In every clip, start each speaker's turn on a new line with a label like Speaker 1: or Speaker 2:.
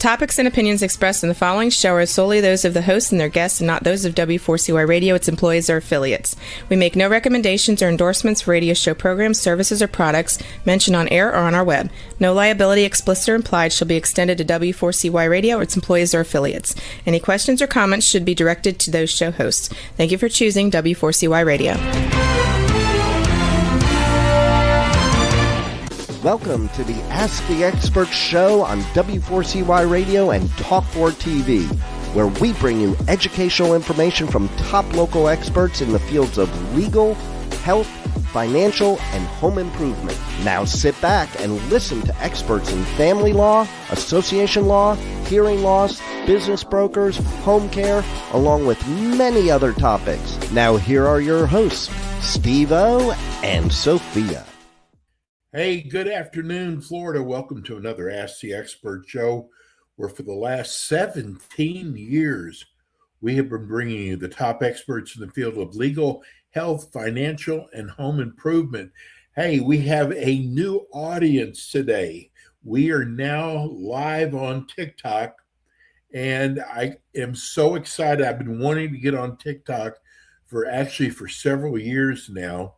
Speaker 1: topics and opinions expressed in the following show are solely those of the hosts and their guests and not those of W4CY Radio, its employees, or affiliates. We make no recommendations or endorsements for radio show programs, services, or products mentioned on air or on our web. No liability, explicit or implied, shall be extended to W4CY Radio or its employees or affiliates. Any questions or comments should be directed to those show hosts. Thank you for choosing W4CY Radio.
Speaker 2: Welcome to the Ask the Expert show on W4CY Radio and Talk4 TV, where we bring you educational information from top local experts in the fields of legal, health, financial, and home improvement. Now sit back and listen to experts in family law, association law, hearing loss, business brokers, home care, along with many other topics. Now here are your hosts, Steve-O and Sophia.
Speaker 3: Hey, good afternoon, Florida. Welcome to another Ask the Expert show, where for the last 17 years, we have been bringing you the top experts in the field of legal, health, financial, and home improvement. Hey, we have a new audience today. We are now live on TikTok, and I am so excited. I've been wanting to get on TikTok for several years now.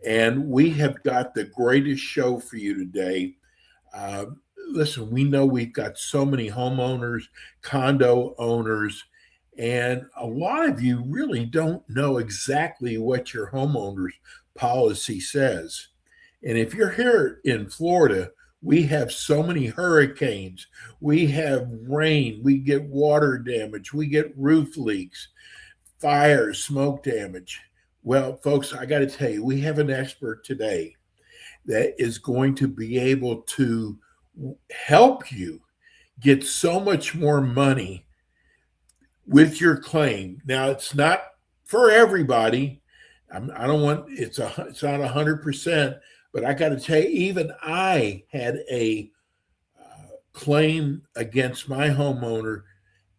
Speaker 3: And we have got the greatest show for you today. Listen, we know we've got so many homeowners, condo owners, and a lot of you really don't know exactly what your homeowner's policy says. And if you're here in Florida, we have so many hurricanes, we have rain, we get water damage, we get roof leaks, fires, smoke damage. Well, folks, I got to tell you, we have an expert today that is going to be able to help you get so much more money with your claim. Now, it's not for everybody. It's not 100%, but I got to tell you, even I had a claim against my homeowner,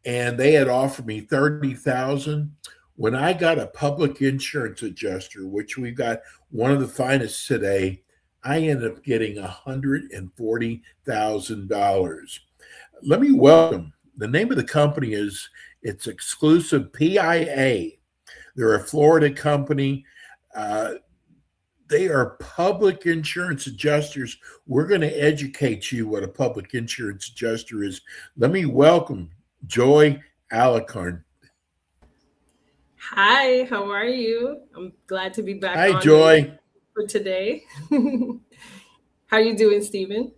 Speaker 3: and they had offered me $30,000. When I got a public insurance adjuster, which we've got one of the finest today, I ended up getting $140,000. Let me welcome, the name of the company is, it's Exclusive PIA. They're a Florida company. They are public insurance adjusters. We're going to educate you what a public insurance adjuster is. Let me welcome Joy Alicorn.
Speaker 4: Hi, how are you? I'm glad to be back.
Speaker 3: Hi, Joy.
Speaker 4: For today. How are you doing, Stephen?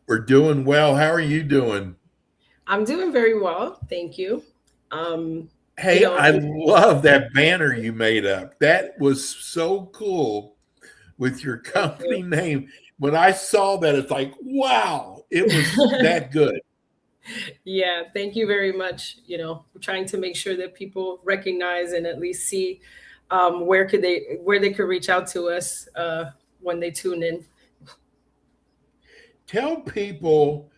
Speaker 3: We're doing well. How are you doing?
Speaker 4: I'm doing very well, thank you.
Speaker 3: Hey, I love that banner you made up. That was so cool with your company name. When I saw that, it's like, wow, it was that good.
Speaker 4: Yeah, thank you very much. We're trying to make sure that people recognize and at least see where they could reach out to us when they tune in.
Speaker 3: Tell people,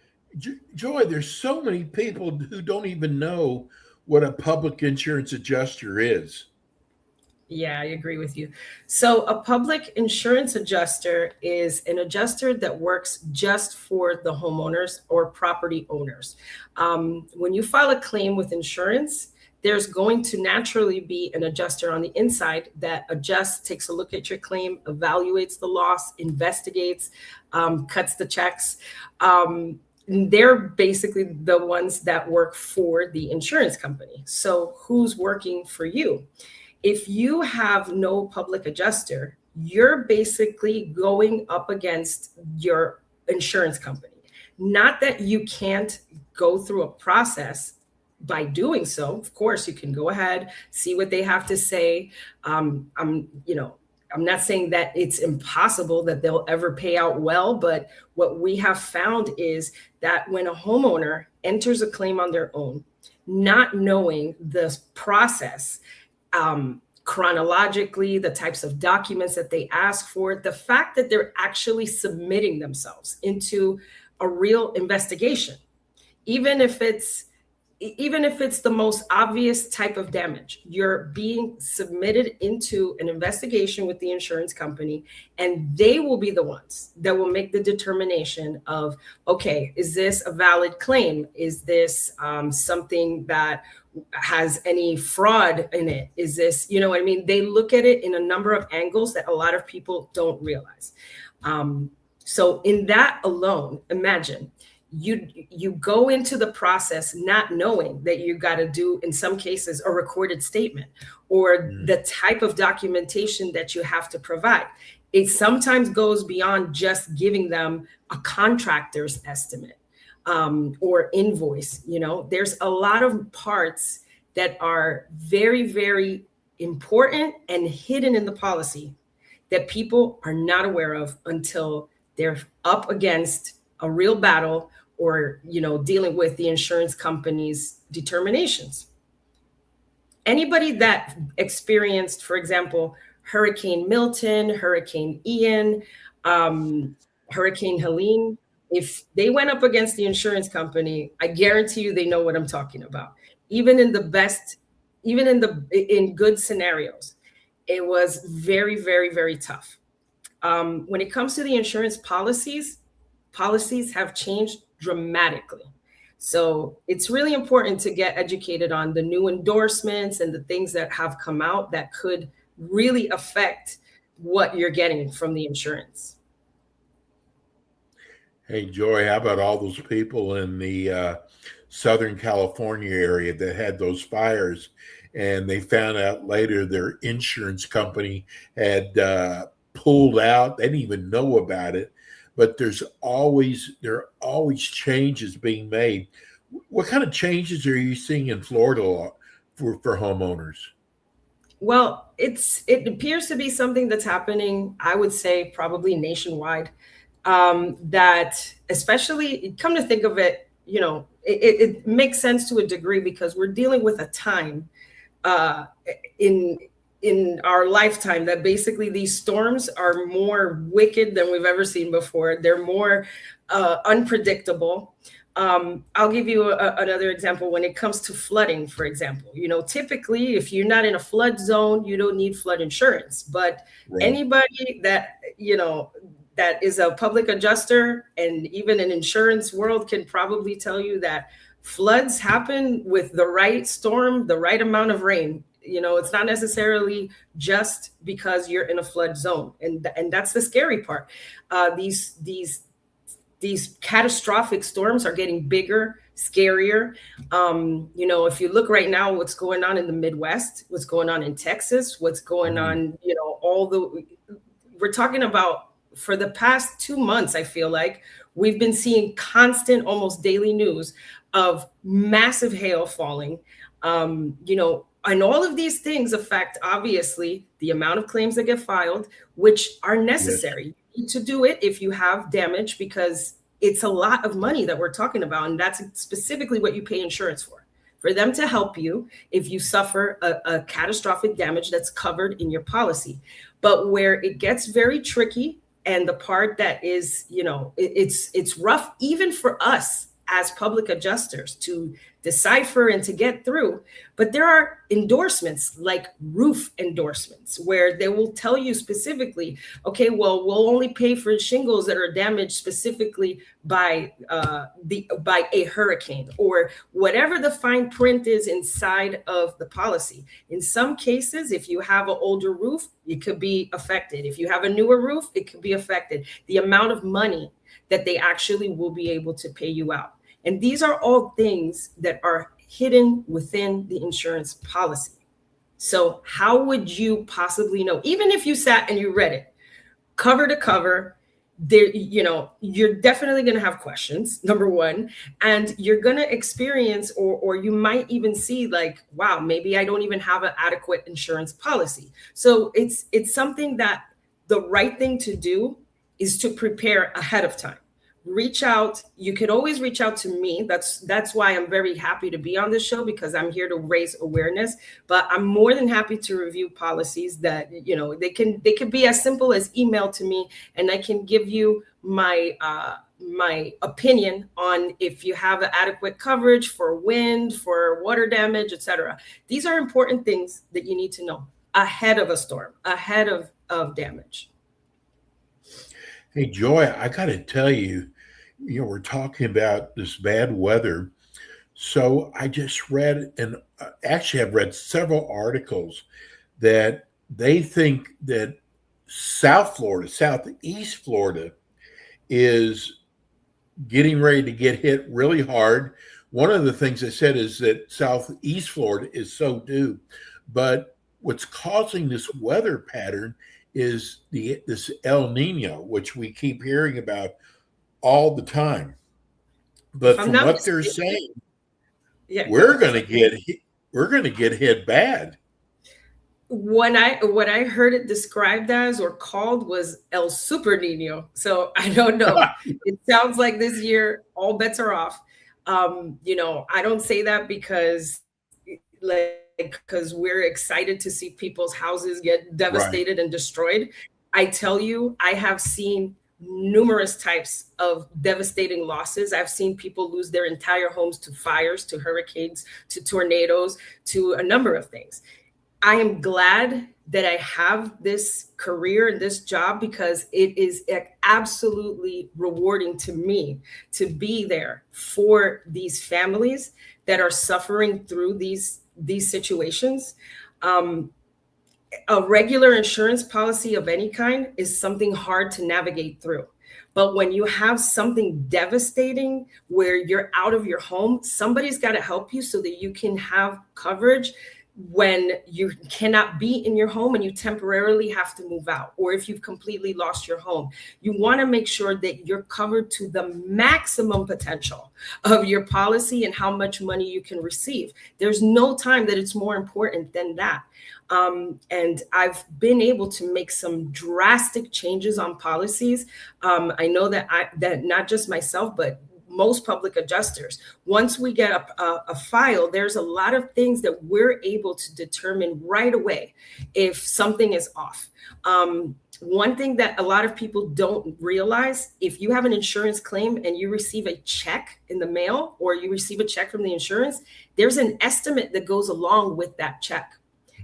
Speaker 3: Joy, there's so many people who don't even know what a public insurance adjuster is.
Speaker 4: Yeah, I agree with you. So a public insurance adjuster is an adjuster that works just for the homeowners or property owners. When you file a claim with insurance, there's going to naturally be an adjuster on the inside that adjusts, takes a look at your claim, evaluates the loss, investigates, cuts the checks. They're basically the ones that work for the insurance company. So who's working for you? If you have no public adjuster, you're basically going up against your insurance company. Not that you can't go through a process by doing so. Of course, you can go ahead, see what they have to say. I'm not saying that it's impossible that they'll ever pay out well, but what we have found is that when a homeowner enters a claim on their own, not knowing the process, chronologically, the types of documents that they ask for, the fact that they're actually submitting themselves into a real investigation, even if it's even if it's the most obvious type of damage, you're being submitted into an investigation with the insurance company, and they will be the ones that will make the determination of, okay, is this a valid claim? Is this something that has any fraud in it? Is this, you know what I mean? They look at it in a number of angles that a lot of people don't realize. So in that alone, imagine you go into the process not knowing that you got to do, in some cases, a recorded statement or the type of documentation that you have to provide. It sometimes goes beyond just giving them a contractor's estimate or invoice. You know, there's a lot of parts that are very, very important and hidden in the policy that people are not aware of until they're up against a real battle or, you know, dealing with the insurance company's determinations. Anybody that experienced, for example, Hurricane Milton, Hurricane Ian, Hurricane Helene, if they went up against the insurance company, I guarantee you they know what I'm talking about. Even in the best, even in good scenarios, it was very, very, very tough. When it comes to the insurance policies have changed dramatically. So it's really important to get educated on the new endorsements and the things that have come out that could really affect what you're getting from the insurance.
Speaker 3: Hey, Joy, how about all those people in the Southern California area that had those fires, and they found out later their insurance company had pulled out? They didn't even know about it. But there are always changes being made. What kind of changes are you seeing in Florida for homeowners?
Speaker 4: Well, it appears to be something that's happening, I would say, probably nationwide. That especially, come to think of it, you know, it makes sense to a degree because we're dealing with a time in our lifetime that basically these storms are more wicked than we've ever seen before. They're more unpredictable. I'll give you another example when it comes to flooding, for example. You know, typically, if you're not in a flood zone, you don't need flood insurance. But anybody that, you know, that is a public adjuster and even an insurance world can probably tell you that floods happen with the right storm, the right amount of rain. You know, it's not necessarily just because you're in a flood zone. And that's the scary part. These catastrophic storms are getting bigger, scarier. You know, if you look right now, what's going on in the Midwest, what's going on in Texas, what's going on, you know, we're talking about for the past 2 months, I feel like we've been seeing constant, almost daily news of massive hail falling, you know, and all of these things affect, obviously, the amount of claims that get filed, which are necessary. Yes. You need to do it if you have damage, because it's a lot of money that we're talking about. And that's specifically what you pay insurance for them to help you if you suffer a catastrophic damage that's covered in your policy. But where it gets very tricky, and the part that is, you know, it's rough even for us as public adjusters to decipher and to get through. But there are endorsements like roof endorsements where they will tell you specifically, okay, well, we'll only pay for shingles that are damaged specifically by a hurricane, or whatever the fine print is inside of the policy. In some cases, if you have an older roof, it could be affected. If you have a newer roof, it could be affected. The amount of money that they actually will be able to pay you out. And these are all things that are hidden within the insurance policy. So how would you possibly know? Even if you sat and you read it cover to cover, there, you know, you're definitely going to have questions, number one, and you're going to experience, or you might even see like, wow, maybe I don't even have an adequate insurance policy. So it's something that the right thing to do is to prepare ahead of time. Reach out. You can always reach out to me. That's why I'm very happy to be on this show, because I'm here to raise awareness. But I'm more than happy to review policies that, you know, they can be as simple as email to me, and I can give you my my opinion on if you have adequate coverage for wind, for water damage, etc. These are important things that you need to know ahead of a storm, ahead of damage.
Speaker 3: Hey, Joy, I got to tell you, we're talking about this bad weather. So I just read, and actually I've read several articles that they think that Southeast Florida is getting ready to get hit really hard. One of the things they said is that Southeast Florida is so due, but what's causing this weather pattern is this El Nino, which we keep hearing about all the time. But from what they're saying, we're going to get hit bad.
Speaker 4: What I heard it described as or called was El Super Nino. So I don't know. It sounds like this year all bets are off. I don't say that because we're excited to see people's houses get devastated and destroyed. I tell you, I have seen numerous types of devastating losses. I've seen people lose their entire homes to fires, to hurricanes, to tornadoes, to a number of things. I am glad that I have this career and this job because it is absolutely rewarding to me to be there for these families that are suffering through these situations. A regular insurance policy of any kind is something hard to navigate through. But when you have something devastating where you're out of your home, somebody's got to help you so that you can have coverage when you cannot be in your home and you temporarily have to move out, or if you've completely lost your home. You want to make sure that you're covered to the maximum potential of your policy and how much money you can receive. There's no time that it's more important than that. And I've been able to make some drastic changes on policies. I know that not just myself, but most public adjusters, once we get a file, there's a lot of things that we're able to determine right away if something is off. One thing that a lot of people don't realize, if you have an insurance claim and you receive a check in the mail or you receive a check from the insurance, there's an estimate that goes along with that check.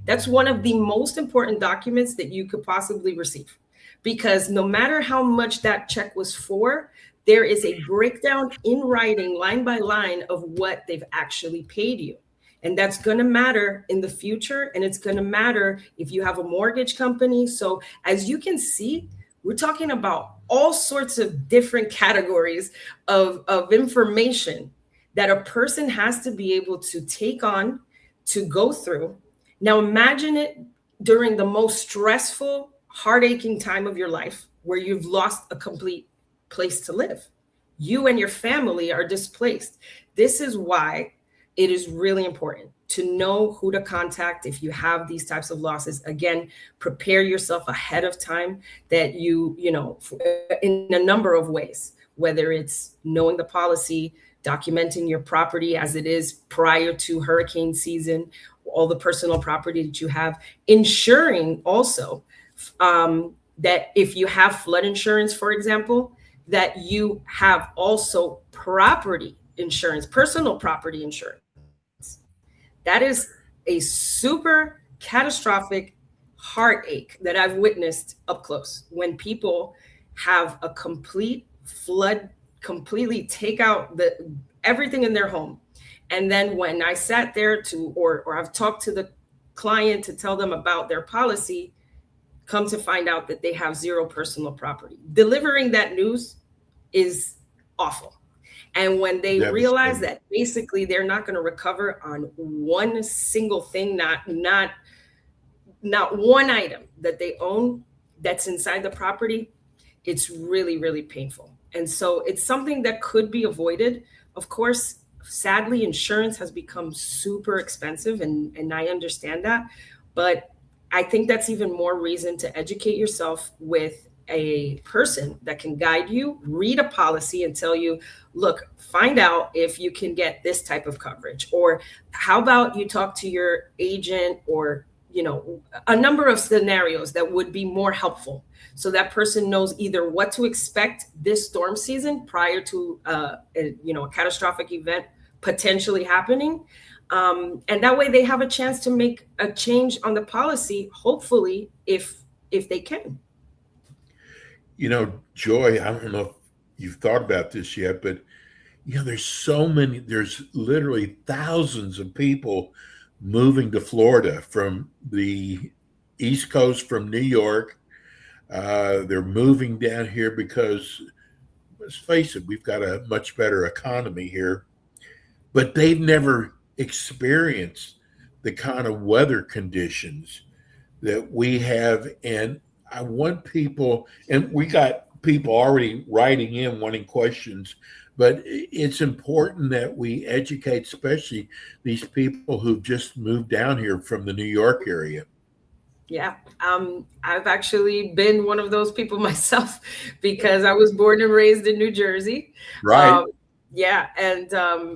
Speaker 4: That's one of the most important documents that you could possibly receive, because no matter how much that check was for, there is a breakdown in writing, line by line, of what they've actually paid you. And that's going to matter in the future. And it's going to matter if you have a mortgage company. So as you can see, we're talking about all sorts of different categories of information that a person has to be able to take on, to go through. Now imagine it during the most stressful, heart-aching time of your life, where you've lost a complete place to live. You and your family are displaced. This is why it is really important to know who to contact if you have these types of losses. Again, prepare yourself ahead of time, that you in a number of ways, whether it's knowing the policy, documenting your property as it is prior to hurricane season, all the personal property that you have, ensuring also that if you have flood insurance, for example, that you have also property insurance, personal property insurance. That is a super catastrophic heartache that I've witnessed up close, when people have a complete flood, completely take out everything in their home. And then when I sat there or I've talked to the client to tell them about their policy, come to find out that they have zero personal property. Delivering that news is awful. And when they realize that basically they're not going to recover on one single thing, not one item that they own that's inside the property, it's really, really painful. And so it's something that could be avoided. Of course, sadly, insurance has become super expensive, and I understand that. But I think that's even more reason to educate yourself with a person that can guide you, read a policy and tell you, look, find out if you can get this type of coverage. Or how about you talk to your agent or a number of scenarios that would be more helpful, so that person knows either what to expect this storm season prior to a catastrophic event potentially happening, and that way they have a chance to make a change on the policy, hopefully, if they can.
Speaker 3: Joy, I don't know if you've thought about this yet, but there's literally thousands of people moving to Florida from the East Coast, from New York. They're moving down here because, let's face it, we've got a much better economy here, but they've never experienced the kind of weather conditions that we have. And I want people, and we got people already writing in wanting questions, but it's important that we educate, especially these people who've just moved down here from the New York area.
Speaker 4: Yeah, I've actually been one of those people myself, because I was born and raised in New Jersey.
Speaker 3: Right.
Speaker 4: Yeah, and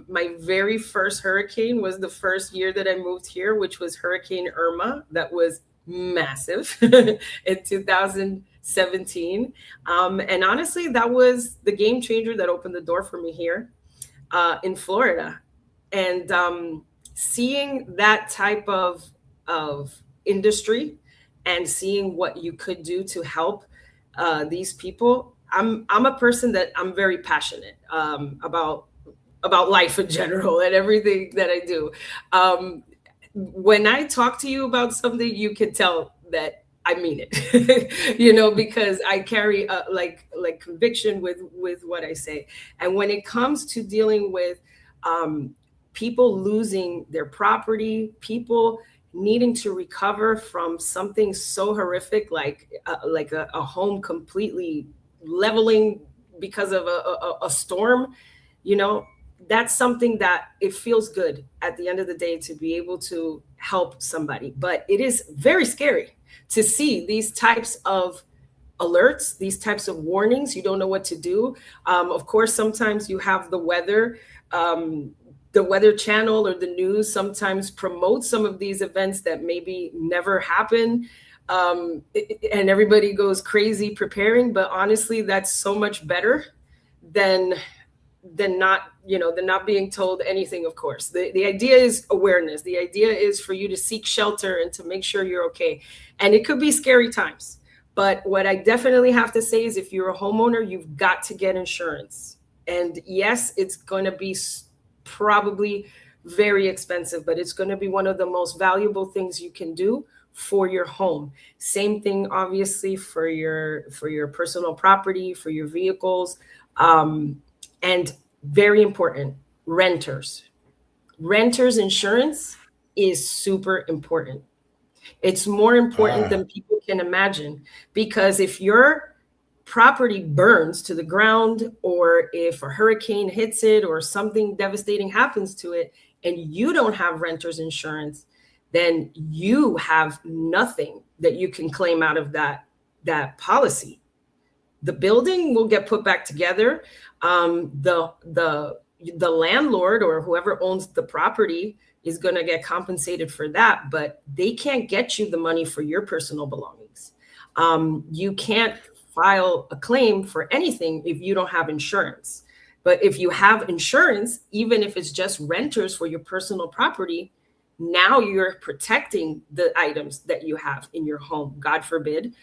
Speaker 4: my very first hurricane was the first year that I moved here, which was Hurricane Irma. That was massive in 2017. And honestly, that was the game changer that opened the door for me here in Florida. And seeing that type of industry and seeing what you could do to help these people, I'm a person that I'm very passionate about life in general and everything that I do. When I talk to you about something, you can tell that I mean it, because I carry like conviction with what I say. And when it comes to dealing with people losing their property, people needing to recover from something so horrific, like a home completely leveling because of a storm, that's something that it feels good at the end of the day to be able to help somebody. But it is very scary to see these types of alerts, these types of warnings. You don't know what to do. Of course, sometimes you have the weather channel or the news sometimes promotes some of these events that maybe never happen. And everybody goes crazy preparing, but honestly, that's so much better than not being told anything. Of course, the idea is awareness. The idea is for you to seek shelter and to make sure you're okay. And it could be scary times, but what I definitely have to say is, if you're a homeowner, you've got to get insurance. And yes, it's going to be probably very expensive, but it's going to be one of the most valuable things you can do for your home. Same thing, obviously, for your personal property, for your vehicles. And very important, renters insurance is super important. It's more important than people can imagine, because if your property burns to the ground, or if a hurricane hits it, or something devastating happens to it, and you don't have renters insurance, then you have nothing that you can claim out of that policy. The building will get put back together. The landlord or whoever owns the property is going to get compensated for that, but they can't get you the money for your personal belongings. You can't file a claim for anything if you don't have insurance. But if you have insurance, even if it's just renters for your personal property, now you're protecting the items that you have in your home. God forbid,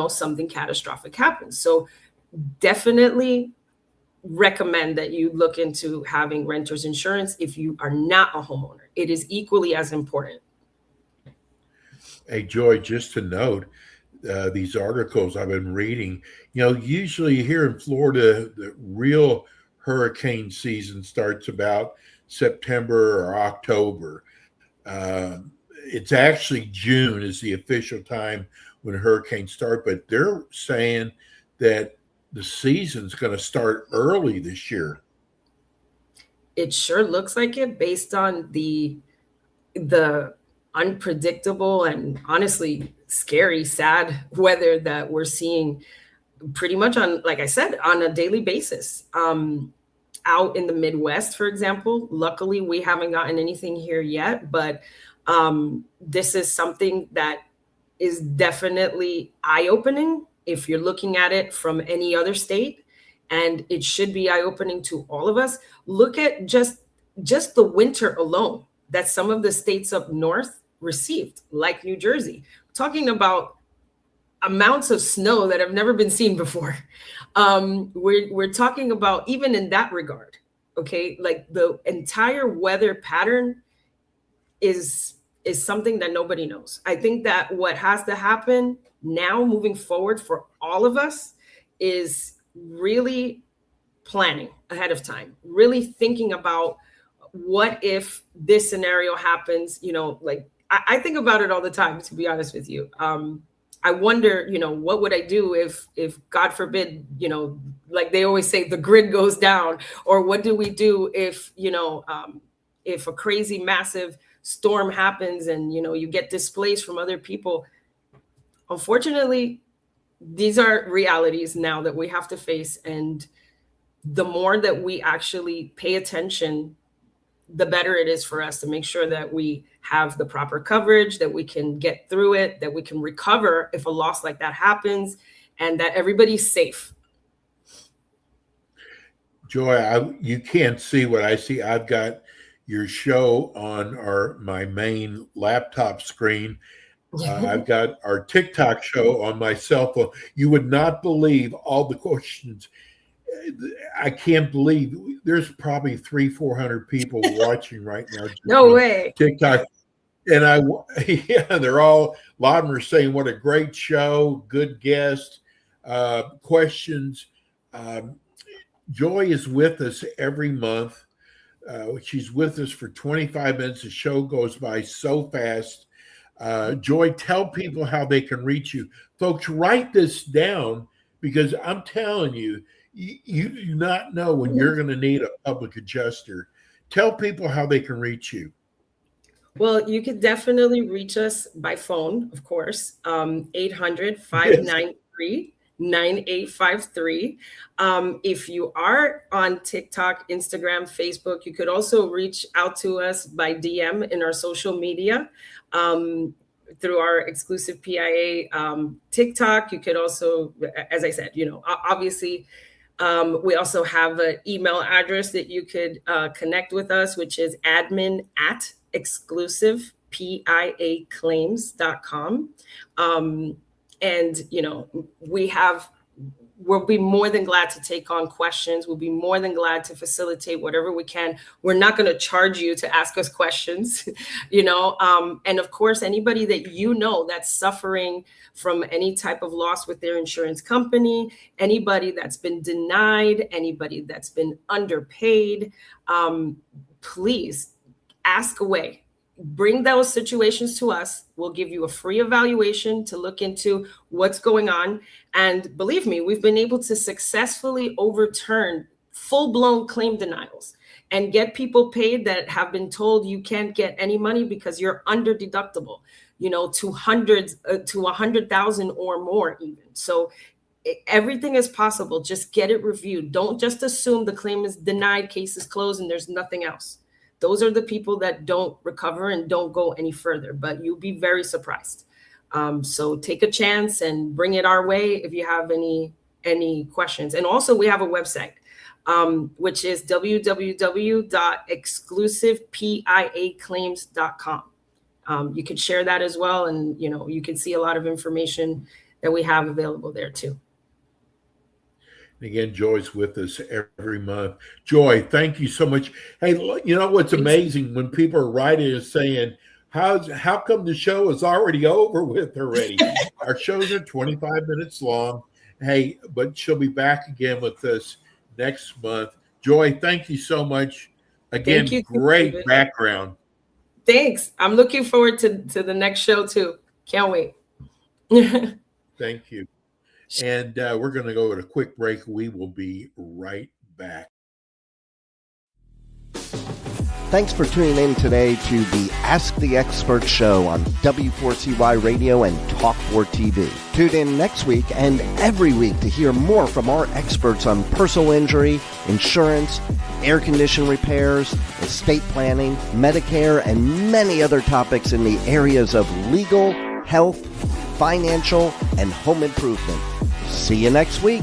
Speaker 4: something catastrophic happens. So definitely recommend that you look into having renters insurance if you are not a homeowner. It is equally as important.
Speaker 3: Hey, Joy, just to note, these articles I've been reading, usually here in Florida, the real hurricane season starts about September or October. It's actually June is the official time when hurricanes start, but they're saying that the season's going to start early this year.
Speaker 4: It sure looks like it, based on the unpredictable and honestly scary, sad weather that we're seeing pretty much on, like I said, on a daily basis. Out in the Midwest, for example, luckily we haven't gotten anything here yet, but This is something that is definitely eye-opening if you're looking at it from any other state, and it should be eye-opening to all of us. Look at just the winter alone that some of the states up north received, like New Jersey. Talking about amounts of snow that have never been seen before. We're talking about, even in that regard, okay, like the entire weather pattern is something that nobody knows. I think that what has to happen now moving forward for all of us is really planning ahead of time, really thinking about what if this scenario happens. Like I think about it all the time, to be honest with you. I wonder, what would I do if God forbid, like they always say, the grid goes down, or what do we do if if a crazy massive storm happens and you get displaced from other people. Unfortunately, these are realities now that we have to face, and the more that we actually pay attention, the better it is for us to make sure that we have the proper coverage, that we can get through it, that we can recover if a loss like that happens, and that everybody's safe.
Speaker 3: Joy, you can't see what I see. I've got your show on my main laptop screen. I've got our TikTok show on my cell phone. You would not believe all the questions. I can't believe there's probably 300-400 people watching right now.
Speaker 4: No way.
Speaker 3: TikTok. And they're all, a lot of them are saying, what a great show, good guest, questions. Joy is with us every month. She's with us for 25 minutes. The show goes by so fast. Joy, tell people how they can reach you. Folks, write this down, because I'm telling you, you do not know when you're going to need a public adjuster. Tell people how they can reach you.
Speaker 4: Well, you could definitely reach us by phone, of course, 800-593-9853. If you are on TikTok, Instagram, Facebook, you could also reach out to us by DM in our social media through our exclusive PIA TikTok. You could also, as I said, obviously, we also have an email address that you could connect with us, which is admin@exclusivepiaclaims.com. And, we'll be more than glad to take on questions. We'll be more than glad to facilitate whatever we can. We're not going to charge you to ask us questions, and of course, anybody that that's suffering from any type of loss with their insurance company, anybody that's been denied, anybody that's been underpaid, please ask away. Bring those situations to us. We'll give you a free evaluation to look into what's going on. And believe me, we've been able to successfully overturn full-blown claim denials and get people paid that have been told you can't get any money because you're under deductible, to hundreds, to 100,000 or more even. So everything is possible. Just get it reviewed. Don't just assume the claim is denied, case is closed, and there's nothing else. Those are the people that don't recover and don't go any further, but you'll be very surprised. So take a chance and bring it our way if you have any questions. And also, we have a website, which is www.exclusivepiaclaims.com. You could share that as well, and you can see a lot of information that we have available there too.
Speaker 3: Again, Joy's with us every month. Joy, thank you so much. Hey, what's amazing when people are writing and saying, how come the show is already over with already? Our shows are 25 minutes long. Hey, but she'll be back again with us next month. Joy, thank you so much. Again, great background.
Speaker 4: Thanks. I'm looking forward to the next show too. Can't wait.
Speaker 3: Thank you. And we're going to go at a quick break. We will be right back.
Speaker 2: Thanks for tuning in today to the Ask the Expert show on W4CY Radio and Talk4 TV. Tune in next week and every week to hear more from our experts on personal injury, insurance, air condition repairs, estate planning, Medicare, and many other topics in the areas of legal, health, financial, and home improvement. See you next week.